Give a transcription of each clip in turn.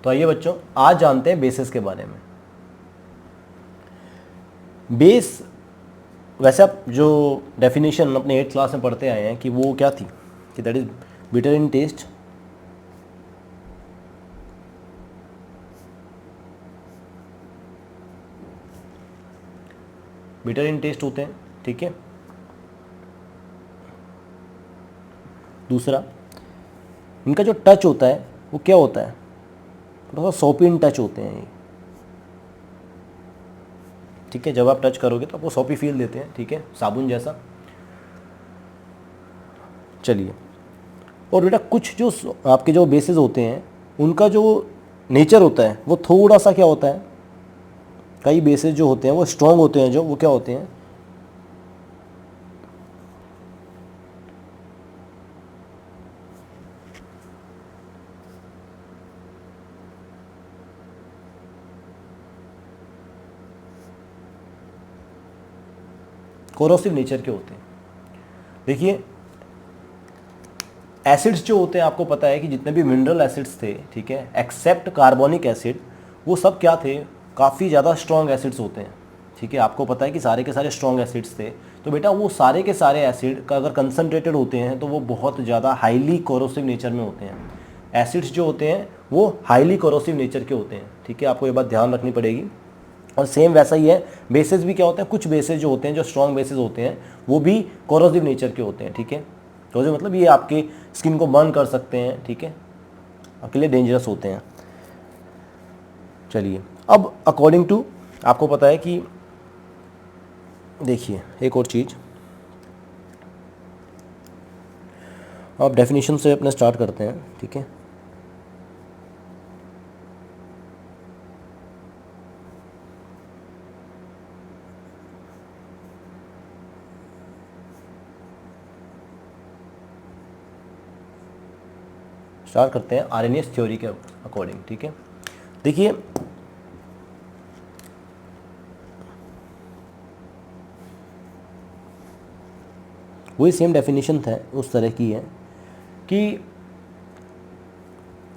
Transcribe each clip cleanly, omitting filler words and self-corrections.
तो आइए बच्चों आज जानते हैं बेसिस के बारे में। बेस वैसे आप जो डेफिनेशन अपने 8th क्लास में पढ़ते आए हैं कि वो क्या थी कि that is bitter in taste, bitter in taste होते हैं, ठीक है। दूसरा इनका जो टच होता है वो क्या होता है, थोड़ा सा सॉपी इन टच होते हैं ये, ठीक है। जब आप टच करोगे तो आपको सॉपी फील देते हैं, ठीक है, साबुन जैसा। चलिए, और बेटा कुछ जो आपके जो बेसिस होते हैं उनका जो नेचर होता है वो थोड़ा सा क्या होता है, कई बेसिस जो होते हैं वो स्ट्रॉन्ग होते हैं, जो वो क्या होते हैं, कोरोसिव नेचर के होते हैं। देखिए एसिड्स जो होते हैं, आपको पता है कि जितने भी मिनरल एसिड्स थे, ठीक है, एक्सेप्ट कार्बोनिक एसिड, वो सब क्या थे, काफ़ी ज़्यादा स्ट्रॉन्ग एसिड्स होते हैं, ठीक है। आपको पता है कि सारे के सारे स्ट्रॉन्ग एसिड्स थे। तो बेटा वो सारे के सारे एसिड का अगर कंसनट्रेटेड होते हैं तो वो बहुत ज़्यादा हाईली कोरोसिव नेचर में होते हैं। एसिड्स जो होते हैं वो हाईली कोरोसिव नेचर के होते हैं, ठीक है, आपको ये बात ध्यान रखनी पड़ेगी। और सेम वैसा ही है, बेसिस भी क्या होते हैं, कुछ बेसिस जो होते हैं, जो स्ट्रॉन्ग बेसिस होते हैं, वो भी कोरोसिव नेचर के होते हैं, ठीक है। कोरोसिव मतलब ये आपके स्किन को बर्न कर सकते हैं, ठीक है, आपके लिए डेंजरस होते हैं। चलिए, अब अकॉर्डिंग टू आपको पता है कि देखिए एक और चीज़, आप डेफिनेशन से अपने स्टार्ट करते हैं, ठीक है। स्टार्ट करते हैं आरएनएस थ्योरी के अकॉर्डिंग, ठीक है। देखिए वही सेम डेफिनेशन था, उस तरह की है कि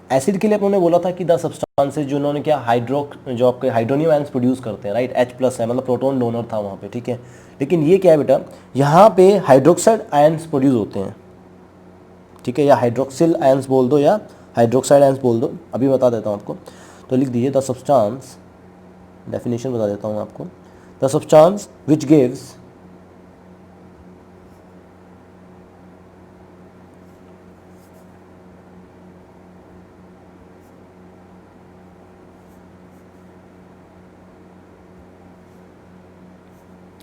एसिड के लिए उन्होंने बोला था कि द सब्सटेंसेस जो उन्होंने क्या जो आपके हाइड्रोनियम आयंस प्रोड्यूस करते हैं, राइट, H+ है, मतलब प्रोटॉन डोनर था वहाँ पे, ठीक है। लेकिन ये क्या है बेटा, यहाँ पे हाइड्रोक्साइड आयंस प्रोड्यूस होते हैं, ठीक है, या हाइड्रोक्सिल आयंस बोल दो या हाइड्रोक्साइड आयंस बोल दो, अभी बता देता हूँ आपको। तो लिख दीजिए द सब्सटेंस, डेफिनेशन बता देता हूँ आपको, the substance which gives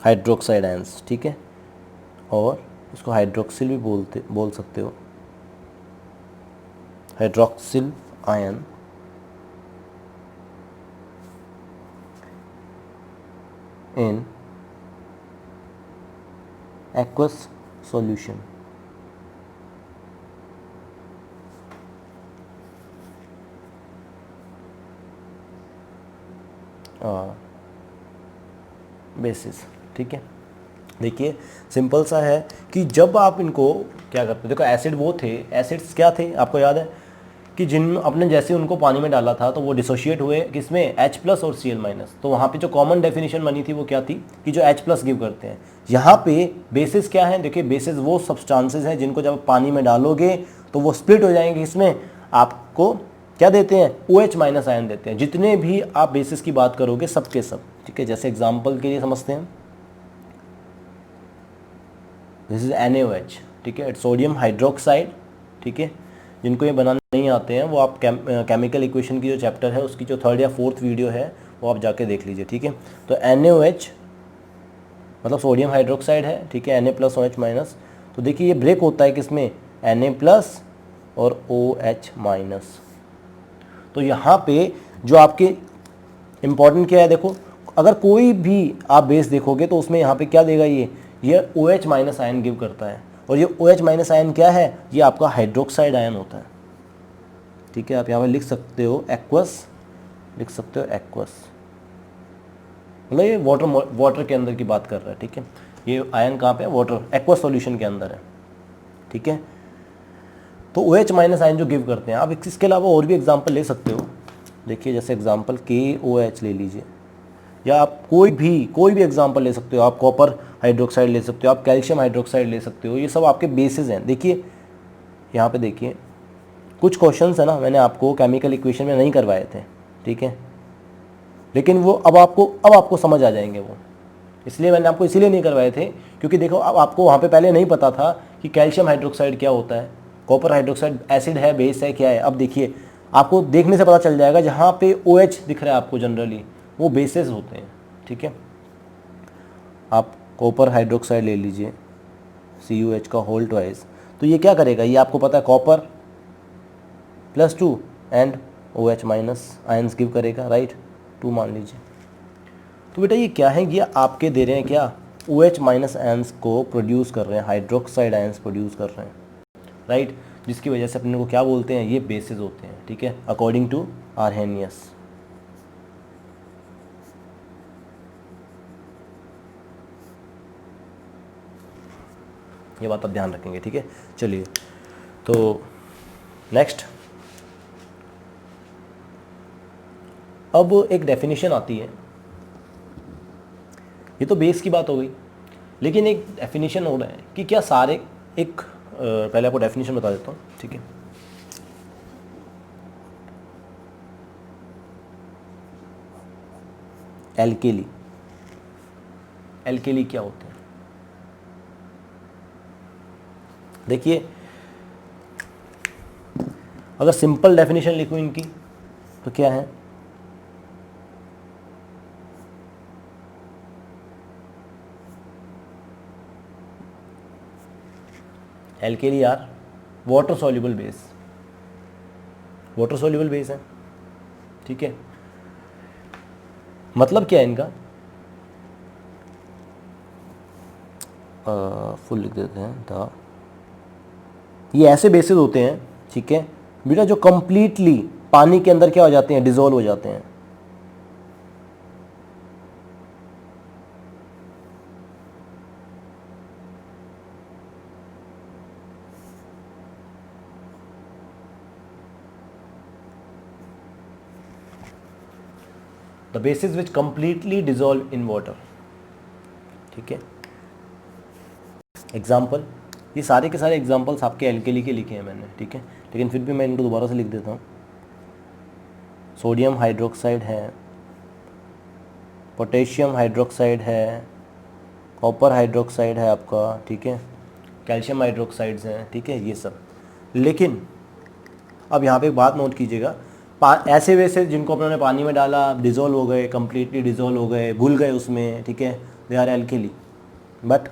hydroxide ions, ठीक है, और इसको हाइड्रोक्सिल भी बोल सकते हो, हाइड्रोक्सिल आयन इन एक्वस सॉल्यूशन, बेसिस, ठीक है। देखिए सिंपल सा है कि जब आप इनको क्या करते हो, देखो एसिड वो थे, एसिड्स क्या थे आपको याद है कि जिन अपने जैसे उनको पानी में डाला था तो वो डिसोशिएट हुए किसमें, H+ और Cl-। तो वहाँ पे जो कॉमन डेफिनेशन बनी थी वो क्या थी कि जो H+ गिव करते हैं। यहाँ पे बेसिस क्या है, देखिए बेसिस वो सब्सटेंसेस हैं जिनको जब पानी में डालोगे तो वो स्प्लिट हो जाएंगे, इसमें आपको क्या देते हैं, OH- आयन देते हैं। जितने भी आप बेसिस की बात करोगे सब के सब, ठीक है। जैसे एग्जाम्पल के लिए समझते हैं, दिस इज NaOH, ठीक है, सोडियम हाइड्रोक्साइड, ठीक है। जिनको ये बनाने नहीं आते हैं वो आप केमिकल इक्वेशन की जो चैप्टर है उसकी जो 3rd या 4th वीडियो है वो आप जाके देख लीजिए, ठीक है। तो NaOH मतलब सोडियम हाइड्रोक्साइड है, ठीक है, Na+OH-। तो देखिए ये ब्रेक होता है किसमें, Na+ और OH-। तो यहाँ पे जो आपके इम्पॉर्टेंट क्या है, देखो अगर कोई भी आप बेस देखोगे तो उसमें यहाँ पे क्या देगा, ये OH- आयन गिव करता है। और ये OH- आयन क्या है, ये आपका हाइड्रोक्साइड आयन होता है, ठीक है। आप यहाँ पे लिख सकते हो एक्वस, लिख सकते हो एक्वस, मतलब ये वाटर के अंदर की बात कर रहा है, ठीक है। ये आयन कहाँ पे है, वाटर एक्वस सॉल्यूशन के अंदर है, ठीक है। तो OH- आयन जो गिव करते हैं, आप इसके अलावा और भी एग्जाम्पल ले सकते हो, देखिए जैसे एग्जांपल KOH ले लीजिए, या आप कोई भी एग्जांपल ले सकते हो। आप कॉपर हाइड्रोक्साइड ले सकते हो, आप कैल्शियम हाइड्रोक्साइड ले सकते हो। ये सब आपके बेसिस हैं। देखिए यहाँ पे देखिए कुछ क्वेश्चंस है ना, मैंने आपको केमिकल इक्वेशन में नहीं करवाए थे, ठीक है, लेकिन वो अब आपको समझ आ जाएंगे वो। इसलिए मैंने आपको इसीलिए नहीं करवाए थे क्योंकि देखो अब आपको वहाँ पे पहले नहीं पता था कि कैल्शियम हाइड्रोक्साइड क्या होता है, कॉपर हाइड्रोक्साइड एसिड है, बेस है, क्या है। अब देखिए आपको देखने से पता चल जाएगा, जहाँ पे OH दिख रहा है आपको जनरली वो बेसेस होते हैं, ठीक है। आप कॉपर हाइड्रोक्साइड ले लीजिए CuH का होल ट्वाइस, तो ये क्या करेगा, ये आपको पता है copper +2 and OH minus ions give करेगा, राइट, 2 मान लीजिए। तो बेटा ये क्या है, ये आपके दे रहे हैं क्या, OH माइनस आयंस को प्रोड्यूस कर रहे हैं, हाइड्रोक्साइड आयंस प्रोड्यूस कर रहे हैं, राइट, जिसकी वजह से अपने को क्या बोलते हैं, ये बेसिस होते हैं, ठीक है, अकॉर्डिंग टू आर्हेनियस। ये बात आप ध्यान रखेंगे, ठीक है। चलिए तो नेक्स्ट, अब एक डेफिनेशन आती है, ये तो बेस की बात हो गई, लेकिन एक डेफिनेशन हो रहा है कि क्या सारे एक पहले आपको डेफिनेशन बता देता हूँ, ठीक है। एल्केली, एल्केली क्या होते हैं, देखिए अगर सिंपल डेफिनेशन लिखूं इनकी तो क्या है, alkali are water soluble base, water soluble base है, ठीक है। मतलब क्या है इनका, फुल लिख देते हैं द, ये ऐसे बेसिस होते हैं, ठीक है बेटा, जो कंप्लीटली पानी के अंदर क्या हो जाते हैं, डिसॉल्व हो जाते हैं। The bases which completely dissolve in water, ठीक है। एग्जाम्पल, ये सारे के सारे एग्जाम्पल्स आपके एल्केली के लिखे हैं मैंने, ठीक है, लेकिन फिर भी मैं इनको दोबारा से लिख देता हूँ। सोडियम हाइड्रोक्साइड है, पोटेशियम हाइड्रोक्साइड है, कॉपर हाइड्रोक्साइड है आपका, ठीक है, कैल्शियम हाइड्रोक्साइड्स हैं, ठीक है, ये सब। लेकिन अब यहाँ पे एक बात नोट कीजिएगा, ऐसे वैसे जिनको अपने पानी में डाला, डिज़ोल्व हो गए, कम्प्लीटली डिज़ोल्व हो गए, भूल गए उसमें, ठीक है, दे आर एल्केली। बट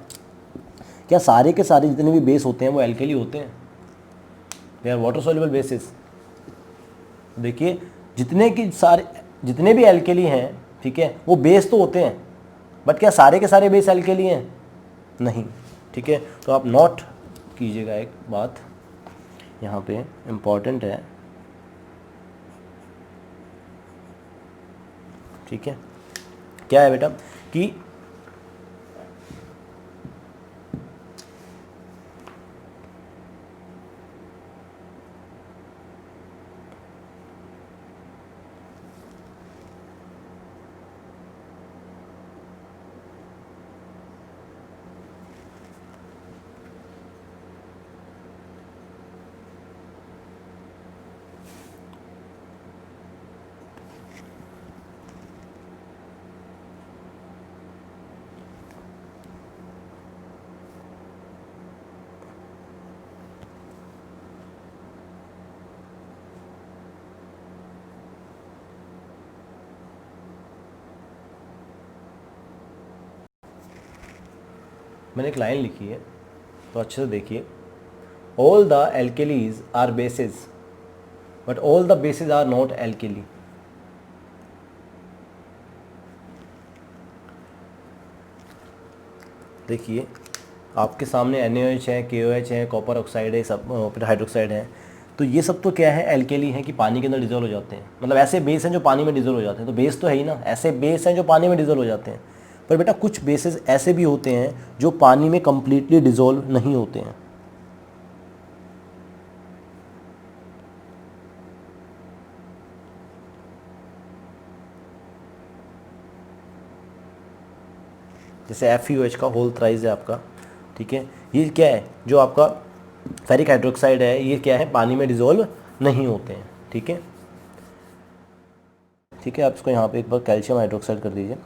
क्या सारे के सारे जितने भी बेस होते हैं वो एल्केली होते हैं, they are water soluble bases. देखिए जितने भी एल्केली हैं, ठीक है, वो बेस तो होते हैं, बट क्या सारे के सारे बेस एल्केली हैं, नहीं, ठीक है। तो आप नोट कीजिएगा एक बात यहाँ पे इम्पॉर्टेंट है, ठीक है। क्या है बेटा कि मैंने एक लाइन लिखी है तो अच्छे से देखिए, all the alkalis are bases but all the bases are not alkali. देखिए आपके सामने NaOH है, KOH है, कॉपर ऑक्साइड है, सब फिर हाइड्रोक्साइड है, तो ये सब तो क्या है, एल्केली है कि पानी के अंदर डिजोल्व हो जाते हैं। मतलब ऐसे बेस हैं जो पानी में डिजोल्व हो जाते हैं, तो बेस तो है ही ना, ऐसे बेस हैं जो पानी में डिजोल्व हो जाते हैं। पर बेटा कुछ बेसिस ऐसे भी होते हैं जो पानी में कंप्लीटली डिजोल्व नहीं होते हैं। जैसे FeOH का होल थ्राइस है आपका, ठीक है। ये क्या है, जो आपका फेरिक हाइड्रोक्साइड है, ये क्या है, पानी में डिजोल्व नहीं होते हैं, ठीक है। ठीक है, आप इसको यहाँ पे एक बार कैल्शियम हाइड्रोक्साइड कर दीजिए।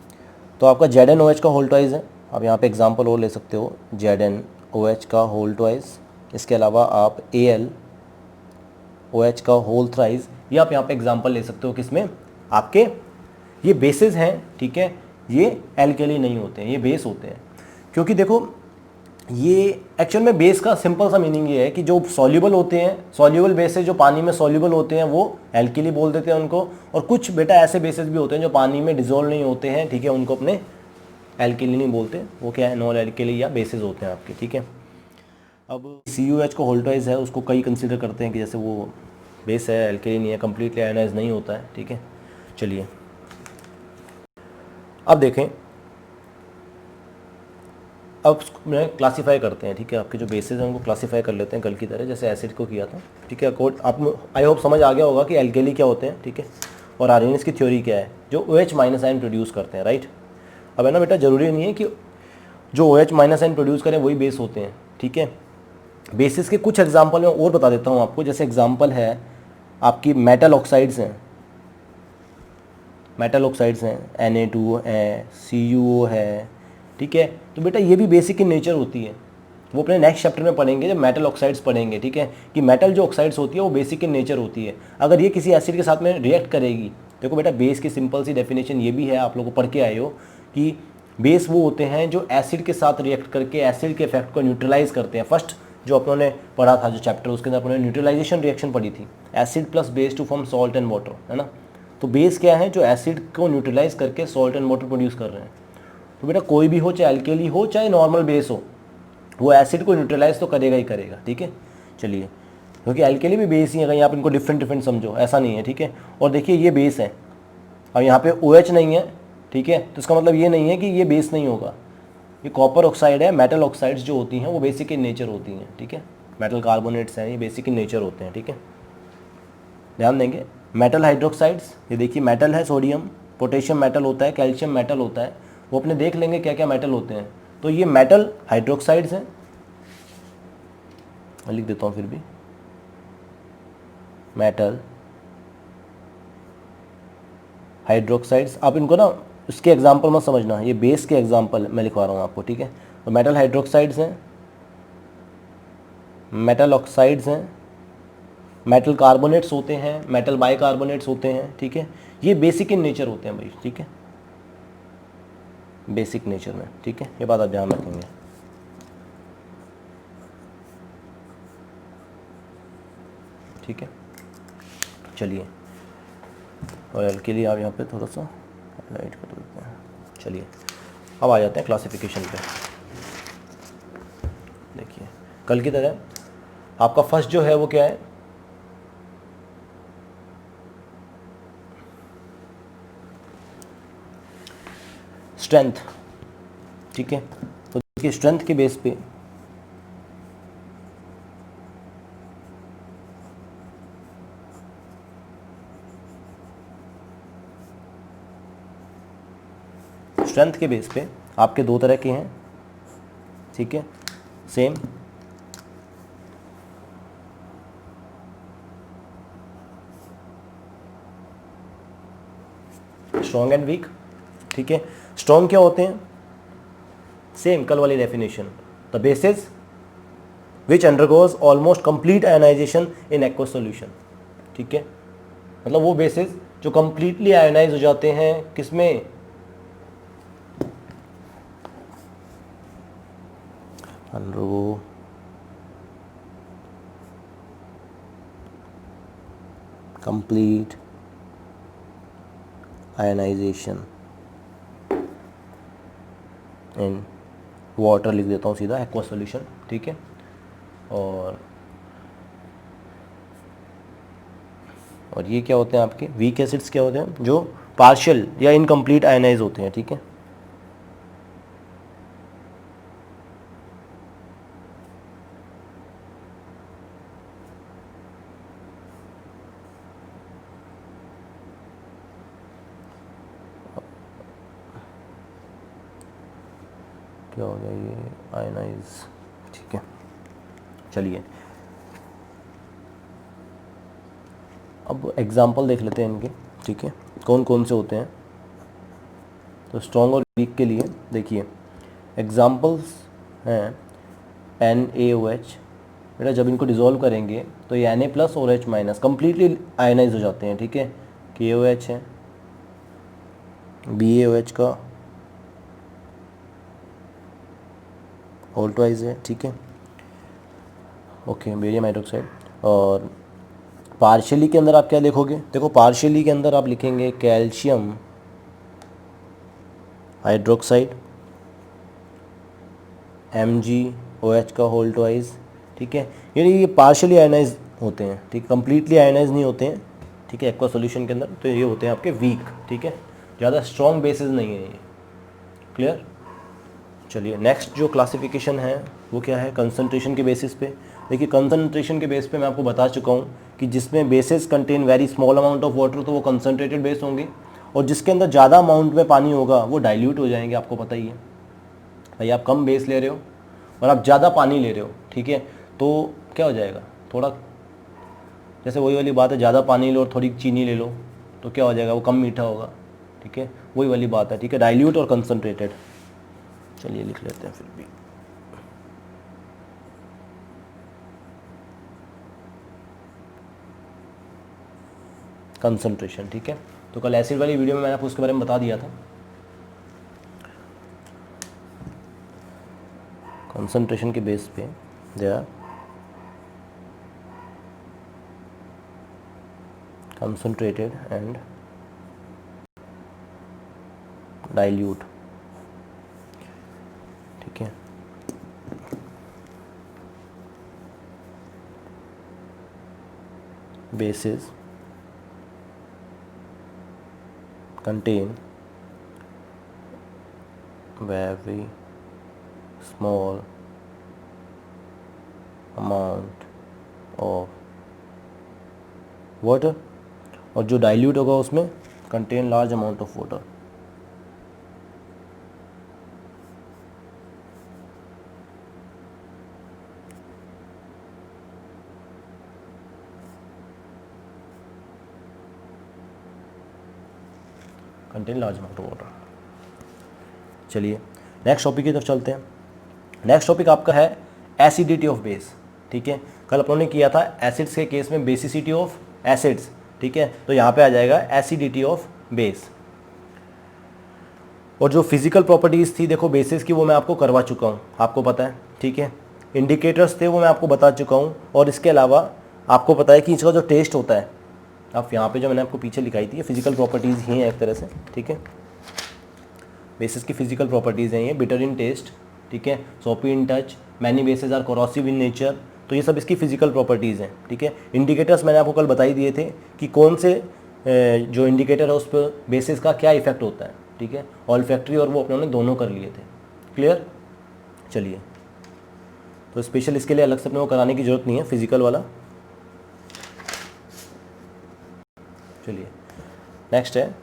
तो आपका ZnOH का होल ट्वाइस है। आप यहाँ पे एग्जांपल और ले सकते हो, ZnOH का होल ट्वाइस। इसके अलावा आप AlOH का होल थ्राइस, ये आप यहाँ पे एग्जांपल ले सकते हो किसमें, आपके ये बेसिस हैं, ठीक है। ये एल्केली नहीं होते हैं, ये बेस होते हैं। क्योंकि देखो ये एक्चुअल में बेस का सिंपल सा मीनिंग ये है कि जो सॉल्युबल होते हैं, सॉल्युबल बेसिस जो पानी में सॉल्युबल होते हैं वो एल्केली बोल देते हैं उनको। और कुछ बेटा ऐसे बेसिस भी होते हैं जो पानी में डिजोल्व नहीं होते हैं, ठीक है, उनको अपने एल्केली नहीं बोलते, वो क्या है, नॉन एल्केली या बेसिस होते हैं आपके, ठीक है। अब CuH को होल्टवाइज है, उसको कई कंसिडर करते हैं कि जैसे वो बेस है, एल्केली नहीं है, कम्प्लीटली आयनाइज नहीं होता है, ठीक है। चलिए अब देखें, अब मैं क्लासीफाई करते हैं, ठीक है। आपके जो बेसिस हैं उनको क्लासीफाई कर लेते हैं कल की तरह, जैसे एसिड को किया था, ठीक है। अकॉर्ड आप आई होप समझ आ गया होगा कि एल्केली क्या होते हैं, ठीक है, और आर्गेनिक्स की थ्योरी क्या है, जो OH माइनस आयन प्रोड्यूस करते हैं, राइट। अब है ना बेटा, ज़रूरी नहीं है कि जो OH माइनस आयन प्रोड्यूस करें वही बेस होते हैं, ठीक है। बेसिस के कुछ एग्जाम्पल मैं और बता देता हूँ आपको। जैसे एग्जाम्पल है आपकी मेटल ऑक्साइड्स हैं, मेटल ऑक्साइड्स हैं, Na2 है, CuO है, ठीक है। तो बेटा ये भी बेसिक इन नेचर होती है, वो अपने नेक्स्ट चैप्टर में पढ़ेंगे जब मेटल ऑक्साइड्स पढ़ेंगे, ठीक है, कि मेटल जो ऑक्साइड्स होती है वो बेसिक इन नेचर होती है। अगर ये किसी एसिड के साथ में रिएक्ट करेगी, देखो बेटा बेस की सिंपल सी डेफिनेशन ये भी है, आप लोगों को पढ़ के आए हो कि बेस वो होते हैं जो एसिड के साथ रिएक्ट करके एसिड के इफेक्ट को न्यूट्रलाइज करते हैं। फर्स्ट जो अपनों ने पढ़ा था जो चैप्टर, उसके अंदर अपने न्यूट्रलाइजेशन रिएक्शन पढ़ी थी, acid plus base to form salt and water, है ना। तो बेस क्या है, जो एसिड को न्यूट्रलाइज करके सॉल्ट एंड वाटर प्रोड्यूस कर रहे हैं। तो बेटा कोई भी हो, चाहे अल्केली हो चाहे नॉर्मल बेस हो, वो एसिड को न्यूट्रलाइज तो करेगा ही करेगा, ठीक है। चलिए, क्योंकि अल्केली भी बेस ही है, कहीं आप इनको डिफरेंट डिफरेंट समझो, ऐसा नहीं है, ठीक है। और देखिए ये बेस है, अब यहाँ पे OH नहीं है, ठीक है, तो इसका मतलब ये नहीं है कि ये बेस नहीं होगा। ये कॉपर ऑक्साइड है, मेटल ऑक्साइड्स जो होती हैं वो बेसिक इन नेचर होती हैं, ठीक है। मेटल कार्बोनेट्स हैं, ये बेसिक इन नेचर होते हैं, ठीक है, ध्यान देंगे। मेटल हाइड्रोक्साइड्स, ये देखिए मेटल है, सोडियम, पोटेशियम मेटल होता है, कैल्शियम मेटल होता है, वो अपने देख लेंगे क्या क्या मेटल होते हैं। तो ये मेटल हाइड्रोक्साइड्स हैं, लिख देता हूँ फिर भी, मेटल हाइड्रोक्साइड्स। आप इनको ना उसके एग्जाम्पल मत समझना, ये बेस के एग्जाम्पल मैं लिखवा रहा हूँ आपको, ठीक है। तो मेटल हाइड्रोक्साइड्स हैं, मेटल ऑक्साइड्स हैं, मेटल कार्बोनेट्स होते हैं, मेटल बाइकार्बोनेट्स होते हैं, ठीक है। ये बेसिक इन नेचर होते हैं भाई, ठीक है, बेसिक नेचर में, ठीक है, ये बात आप ध्यान रखेंगे, ठीक है। चलिए, और एल के लिए आप यहाँ पे थोड़ा सा हाइलाइट कर देते हैं। चलिए अब आ जाते हैं क्लासिफिकेशन पे। देखिए कल की तरह आपका फर्स्ट जो है वो क्या है, स्ट्रेंथ, ठीक है। तो देखिए स्ट्रेंथ के बेस पे आपके दो तरह के हैं, ठीक है, सेम। स्ट्रॉन्ग एंड वीक, ठीक है। स्ट्रॉन्ग क्या होते हैं, सेम कल वाली definition, the bases which undergoes almost complete ionisation in aqueous solution, ठीक है। मतलब वो बेसिस जो कंप्लीटली आयनाइज हो जाते हैं किसमें, undergo complete ionisation in water, लिख देता हूँ सीधा, एक्वस सॉल्यूशन, ठीक है। और ये क्या होते हैं आपके वीक एसिड्स, क्या होते हैं जो पार्शियल या इनकम्प्लीट आयनाइज होते हैं, ठीक है। क्या हो गया ये, आयनाइज, ठीक है। चलिए अब एग्जाम्पल देख लेते हैं इनके, ठीक है, कौन कौन से होते हैं। तो स्ट्रॉन्ग और वीक के लिए देखिए एग्जाम्पल्स हैं NaOH। बेटा जब इनको डिज़ोल्व करेंगे तो ये Na प्लस और H माइनस कंप्लीटली आयनाइज हो जाते हैं, ठीक है। KOH है, BaOH का ऑल्टवाइज है, ठीक है, ओके, बेरियम हाइड्रोक्साइड। और पार्शियली के अंदर आप क्या लिखोगे, देखो पार्शियली के अंदर आप लिखेंगे कैल्शियम हाइड्रोक्साइड MgOH का होल ट्वाइस, ठीक है। यानी ये पार्शियली आयनाइज होते हैं, ठीक, कंप्लीटली आयनाइज नहीं होते हैं, ठीक है, एक्वा सॉल्यूशन के अंदर। तो ये होते हैं आपके वीक, ठीक है, ज़्यादा स्ट्रॉन्ग बेसिस नहीं है ये, क्लियर। चलिए नेक्स्ट जो क्लासिफिकेशन है वो क्या है, कंसंट्रेशन के बेसिस पे। देखिए कंसंट्रेशन के बेस पे मैं आपको बता चुका हूँ कि जिसमें basis contain very small amount of water तो वो कंसंट्रेटेड बेस होंगे, और जिसके अंदर ज़्यादा अमाउंट में पानी होगा वो डाइल्यूट हो जाएंगे, आपको पता ही है भाई। आप कम बेस ले रहे हो और आप ज़्यादा पानी ले रहे हो, ठीक है, तो क्या हो जाएगा, थोड़ा जैसे वही वाली बात है, ज़्यादा पानी लो और थोड़ी चीनी ले लो तो क्या हो जाएगा, वो कम मीठा होगा, ठीक है, वही वाली बात है, ठीक है, डाइल्यूट और कंसंट्रेटेड। चलिए लिख लेते हैं फिर भी कंसंट्रेशन, ठीक है। तो कल एसिड वाली वीडियो में मैंने आपको उसके बारे में बता दिया था। कंसंट्रेशन के बेस पे they are concentrated and dilute, ठीक है। bases contain very small amount of water, और जो डाइल्यूट होगा उसमें contain large amount of water. Contain large amount of water. चलिए नेक्स्ट टॉपिक की तरफ चलते हैं। नेक्स्ट टॉपिक आपका है एसिडिटी ऑफ बेस, ठीक है। कल अपनों ने किया था एसिड्स के केस में बेसिसिटी ऑफ एसिड्स, ठीक है, तो यहाँ पे आ जाएगा एसिडिटी ऑफ बेस। और जो फिजिकल प्रॉपर्टीज़ थी देखो बेसिस की, वो मैं आपको करवा चुका हूँ, आपको पता है, ठीक है। इंडिकेटर्स थे वो मैं आपको बता चुका हूँ, और इसके अलावा आपको पता है कि इसका जो टेस्ट होता है, आप यहाँ पे जो मैंने आपको पीछे लिखाई थी ये फिजिकल प्रॉपर्टीज़ ही हैं एक तरह से, ठीक है। बेसिस की फिजिकल प्रॉपर्टीज़ हैं ये, बिटर इन टेस्ट, ठीक है, soapy in touch, many bases are corrosive in nature, तो ये सब इसकी फिजिकल प्रॉपर्टीज़ हैं, ठीक है। इंडिकेटर्स मैंने आपको कल बता ही दिए थे कि कौन से जो इंडिकेटर है उस पर बेसिस का क्या इफेक्ट होता है, ठीक है। ऑल फैक्ट्री और वो अपने दोनों कर लिए थे, क्लियर। चलिए तो स्पेशल इसके लिए अलग से अपने को कराने की ज़रूरत नहीं है, फिजिकल वाला। चलिए नेक्स्ट है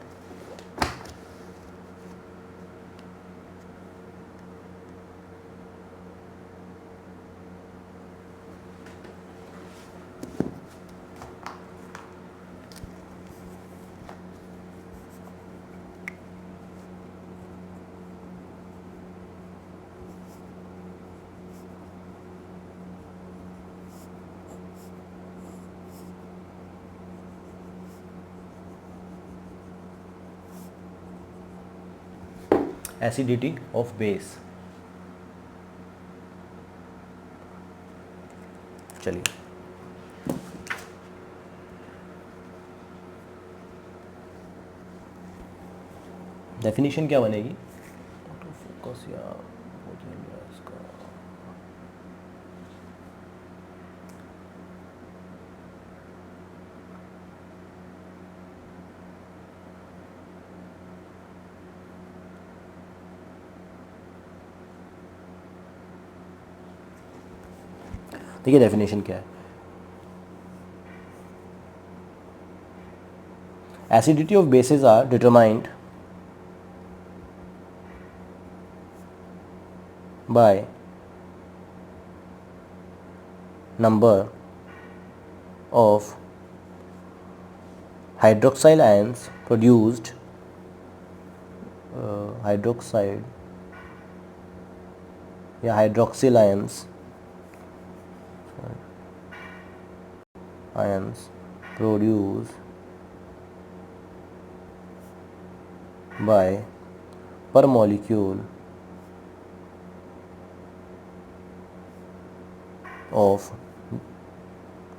एसिडिटी ऑफ बेस। चलिए डेफिनेशन क्या बनेगी, फोकस या इसका, देखिए डेफिनेशन क्या है। Acidity of bases are determined by number of hydroxyl ions produced hydroxide या hydroxyl ions produce by per molecule of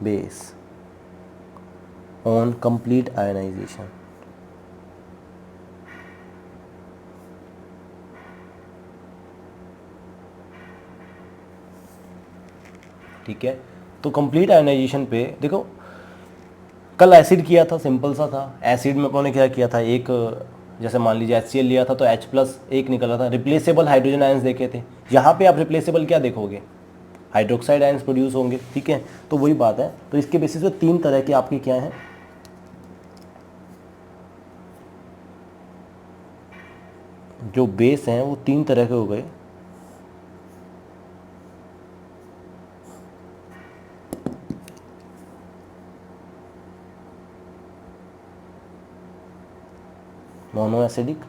base on complete ionization। ठीक है, तो कंप्लीट आयनाइजेशन पे देखो, कल एसिड किया था, सिंपल सा था। एसिड में अपने क्या किया था, एक जैसे मान लीजिए HCl लिया था तो H+1 निकल रहा था, रिप्लेसेबल हाइड्रोजन आयंस देखे थे। यहाँ पे आप रिप्लेसेबल क्या देखोगे, हाइड्रोक्साइड आयंस प्रोड्यूस होंगे। ठीक है, तो वही बात है। तो इसके बेसिस पे 3 तरह के आपके क्या हैं, जो बेस हैं वो 3 तरह के हो गए। मोनो एसिडिक,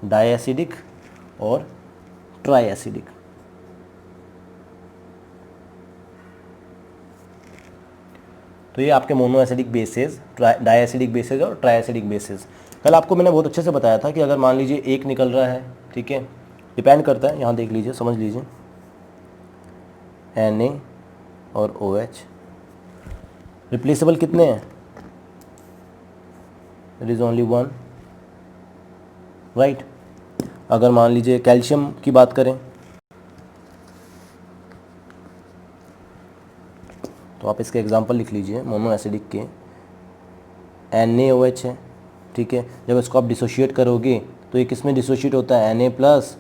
डाई एसिडिक और ट्राई एसिडिक। तो ये आपके mono acidic bases, di acidic bases और ट्राई एसिडिक बेसेस। कल आपको मैंने बहुत अच्छे से बताया था कि अगर मान लीजिए एक निकल रहा है, ठीक है, डिपेंड करता है, यहाँ देख लीजिए, समझ लीजिए, Na और OH रिप्लेसेबल कितने हैं, इट इज़ ओनली 1, राइट। अगर मान लीजिए कैल्शियम की बात करें तो आप इसके एग्जांपल लिख लीजिए, मोनो एसिडिक के NaOH है। ठीक है, जब इसको आप डिसोशिएट करोगे तो ये किस में डिसोशिएट होता है, Na+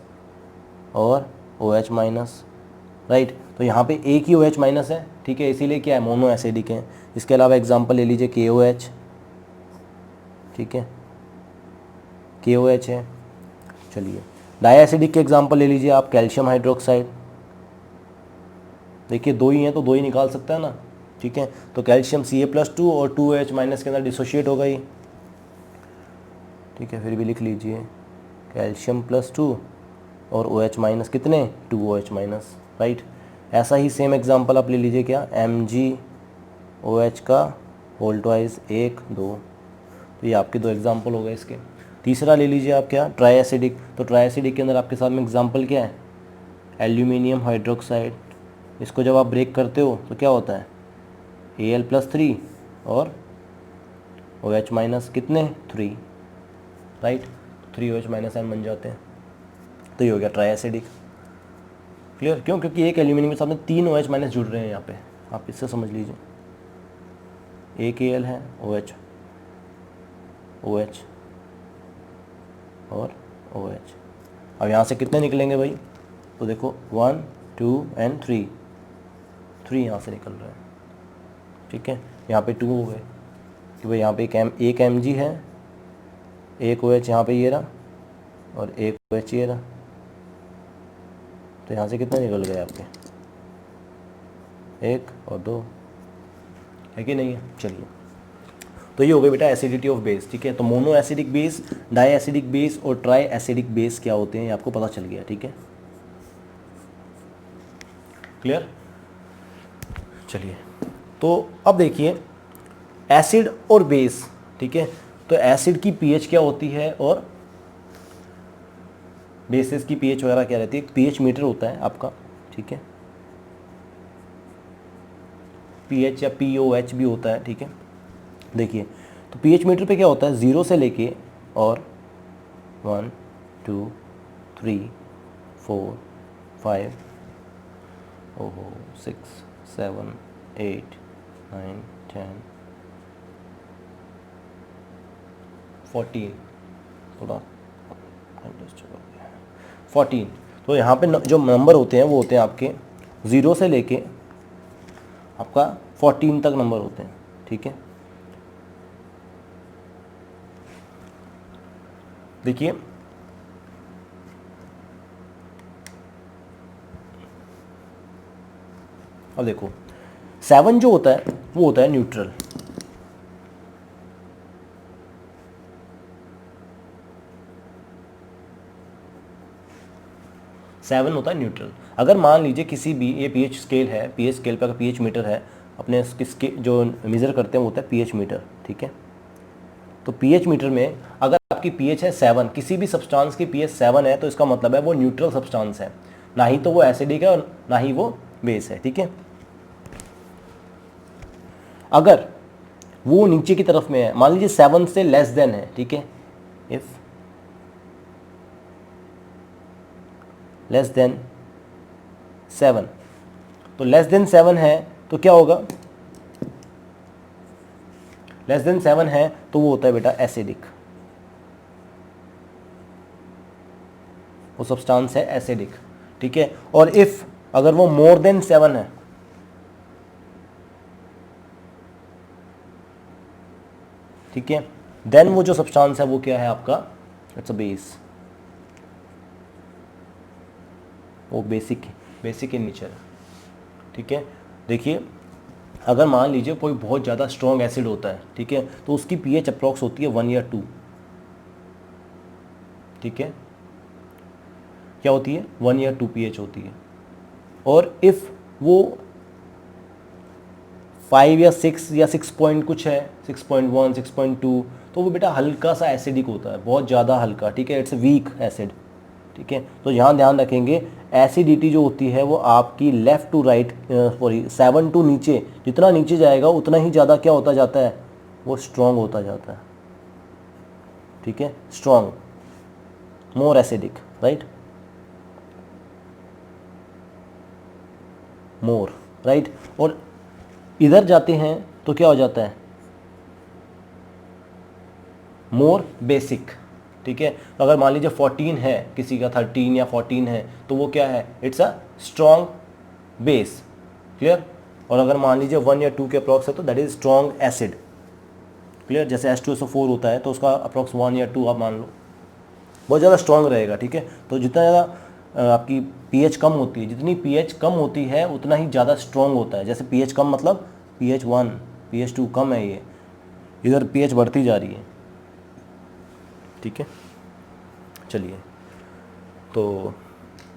और OH-, राइट। तो यहाँ पे एक ही OH- है, ठीक है, इसीलिए क्या है, मोनो एसिडिक है। इसके अलावा एग्जांपल ले लीजिए KOH, ठीक है, KOH है। चलिए डाई एसिडिक के एग्जांपल ले लीजिए आप, कैल्शियम हाइड्रोक्साइड। देखिए 2 ही हैं तो 2 ही निकाल सकता है ना, ठीक है। तो कैल्शियम Ca+2 और 2OH- के अंदर डिसोशिएट होगा ही, ठीक है। फिर भी लिख लीजिए कैल्शियम +2 और OH- कितने, 2OH-, राइट। ऐसा ही सेम एग्जांपल आप ले लीजिए क्या, MgOH का होल ट्वाइस 1 2। तो ये आपके 2 एग्जांपल हो गए इसके। तीसरा ले लीजिए आप क्या, ट्राई एसिडिक। तो ट्राई एसिडिक के अंदर आपके साथ में एग्जांपल क्या है, एल्यूमिनियम हाइड्रोक्साइड। इसको जब आप ब्रेक करते हो तो क्या होता है, Al+3 और OH- कितने, 3, राइट। 3OH- बन जाते हैं। तो ये हो गया ट्राई एसिडिक। क्लियर, क्यों, क्योंकि एक एल्यूमिनियम के साथ में 3 OH- जुड़ रहे हैं यहाँ पे, आप इससे समझ लीजिए। एक Al है, OH और OH। अब यहाँ से कितने निकलेंगे भाई, तो देखो 1 2 एंड 3 यहाँ से निकल रहे हैं, ठीक है। यहाँ पे 2 हो गए कि भाई यहाँ पे एक Mg है, एक OH यहाँ पे ये रहा और एक OH ये रहा। तो यहाँ से कितने निकल गए आपके, 1 और 2, है कि नहीं है। चलिए, तो ये हो गया बेटा एसिडिटी ऑफ बेस, ठीक है। तो mono acidic base, di acidic base और ट्राई एसिडिक बेस क्या होते हैं, ये आपको पता चल गया, ठीक है। क्लियर। चलिए, तो अब देखिए एसिड और बेस, ठीक है। तो एसिड की पीएच क्या होती है और बेसिस की पीएच वगैरह क्या रहती है, पीएच मीटर होता है आपका, ठीक है। पीएच या POH भी होता है, ठीक है। देखिए, तो पीएच मीटर पे क्या होता है, 0 से लेके और 1 2 3 4 5 ओहो 6 7 8 9 10 14, थोड़ा 14। तो यहाँ पे जो नंबर होते हैं वो होते हैं आपके 0 से लेके आपका 14 तक नंबर होते हैं, ठीक है। देखिए अब देखो 7 जो होता है वो होता है न्यूट्रल, सेवन होता है न्यूट्रल। अगर मान लीजिए किसी भी ये पीएच स्केल है, पीएच स्केल पर पीएच मीटर है, अपने इसके जो मेज़र करते हैं वो होता है पीएच मीटर, ठीक है। तो पीएच मीटर में अगर आपकी पीएच है 7, किसी भी सब्सटेंस की पीएच 7 है तो इसका मतलब है वो न्यूट्रल सब्सटेंस है, ना ही तो वो एसिडिक है और ना ही वो बेस है, ठीक है। अगर वो नीचे की तरफ में है, मान लीजिए 7 से लेस देन है, ठीक है, इफ लेस देन 7, तो लेस देन 7 है तो क्या होगा, लेस देन 7 है तो वो होता है बेटा एसिडिक, वो सब्सटेंस है एसिडिक, ठीक है। और इफ अगर वो मोर देन 7 है, ठीक है, देन वो जो सब्सटेंस है वो क्या है आपका, इट्स अ बेस, वो बेसिक इन नेचर है, ठीक है। देखिए अगर मान लीजिए कोई बहुत ज़्यादा स्ट्रॉन्ग एसिड होता है, ठीक है, तो उसकी पीएच अप्रॉक्स होती है 1 या 2, ठीक है, क्या होती है 1 या 2 पीएच होती है। और इफ़ वो 5 या 6 या 6 पॉइंट कुछ है, 6.1 6.2, तो वो बेटा हल्का सा एसिडिक होता है, बहुत ज़्यादा हल्का, ठीक है, इट्स वीक एसिड, ठीक है। तो यहाँ ध्यान रखेंगे एसिडिटी जो होती है वो आपकी left to right, sorry 7 to नीचे, जितना नीचे जाएगा उतना ही ज़्यादा क्या होता जाता है, वो स्ट्रॉन्ग होता जाता है, ठीक है, स्ट्रॉन्ग, मोर एसिडिक, राइट, मोर, राइट। और इधर जाते हैं तो क्या हो जाता है, मोर बेसिक, ठीक है। तो अगर मान लीजिए 14 है, किसी का 13 या 14 है, तो वो क्या है, it's a strong base, clear. और अगर मान लीजिए 1 या 2 के अप्रॉक्स है तो that is strong acid, clear. जैसे H2SO4 होता है तो उसका अप्रॉक्स 1 या 2 आप मान लो, बहुत ज़्यादा स्ट्रॉन्ग रहेगा, ठीक है। तो जितना ज़्यादा आपकी पीएच कम होती है, जितनी पीएच कम होती है उतना ही ज़्यादा स्ट्रॉन्ग होता है। जैसे पीएच कम मतलब pH 1 pH 2 कम है, ये इधर pH बढ़ती जा रही है, ठीक है। चलिए तो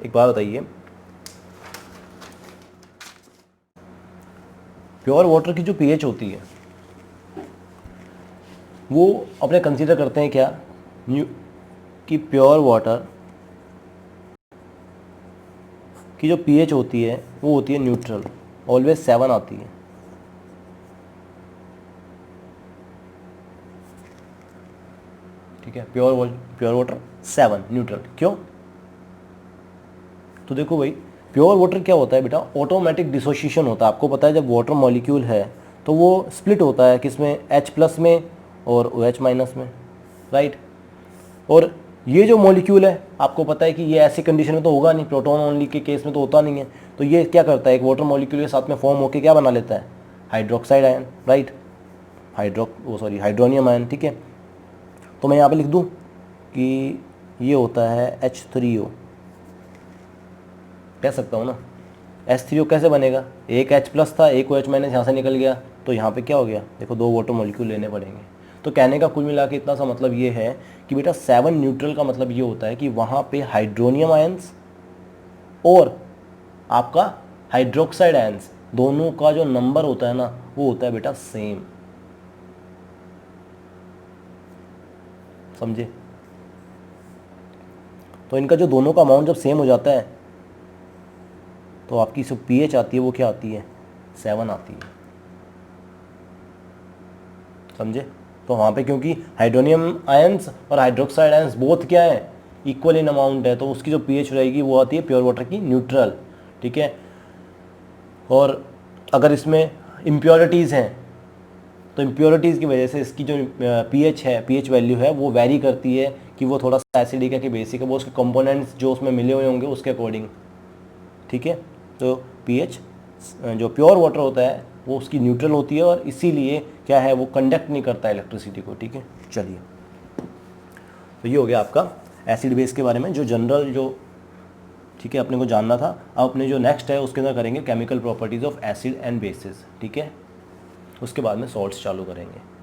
एक बात बताइए, प्योर वाटर की जो पीएच होती है वो अपने कंसीडर करते हैं क्या, कि प्योर वाटर की जो पीएच होती है वो होती है न्यूट्रल, ऑलवेज 7 आती है, ठीक है। प्योर वाटर 7 न्यूट्रल, क्यों, तो देखो भाई प्योर वाटर क्या होता है बेटा, ऑटोमेटिक डिसोसिएशन होता है। आपको पता है जब वाटर मॉलिक्यूल है तो वो स्प्लिट होता है किसमें, H+ में और OH- में, राइट। और ये जो मॉलिक्यूल है आपको पता है कि ये ऐसी कंडीशन में तो होगा नहीं, प्रोटॉन ओनली के केस में तो होता नहीं है, तो ये क्या करता है, एक वाटर मॉलिक्यूल के साथ में फॉर्म होकर क्या बना लेता है, hydroxide ion, right, hydronium ion, ठीक है। तो मैं यहाँ पे लिख दूँ कि ये होता है H3O, कह सकता हूँ ना। H3O कैसे बनेगा, एक H+ था, एक OH- यहाँ से निकल गया, तो यहाँ पे क्या हो गया, देखो 2 वाटर मॉलिक्यूल लेने पड़ेंगे। तो कहने का कुल मिला के इतना सा मतलब ये है कि बेटा 7 न्यूट्रल का मतलब ये होता है कि वहाँ पे हाइड्रोनियम आयंस और आपका हाइड्रोक्साइड आयंस दोनों का जो नंबर होता है ना वो होता है बेटा सेम, समझे। तो इनका जो दोनों का अमाउंट जब सेम हो जाता है तो आपकी जो पीएच आती है वो क्या आती है, 7 आती है, समझे। तो वहाँ पे क्योंकि हाइड्रोनियम आयंस और हाइड्रोक्साइड आयंस बोथ क्या है, इक्वल इन अमाउंट है, तो उसकी जो पीएच रहेगी वो आती है प्योर वाटर की न्यूट्रल, ठीक है। और अगर इसमें इम्प्योरिटीज़ हैं तो इम्प्योरिटीज़ की वजह से इसकी जो पीएच है, पीएच वैल्यू है वो वेरी करती है कि वो थोड़ा सा एसिडिक है कि बेसिक है, वो उसके कंपोनेंट्स जो उसमें मिले हुए होंगे उसके अकॉर्डिंग, ठीक है। तो पीएच जो प्योर वाटर होता है वो उसकी न्यूट्रल होती है और इसीलिए क्या है, वो कंडक्ट नहीं करता है इलेक्ट्रिसिटी को, ठीक है। चलिए तो ये हो गया आपका एसिड बेस के बारे में जो जनरल जो ठीक है, अपने को जानना था। अब अपने जो नेक्स्ट है उसके अंदर करेंगे chemical properties of acid and bases, ठीक है। उसके बाद में सॉल्ट्स चालू करेंगे।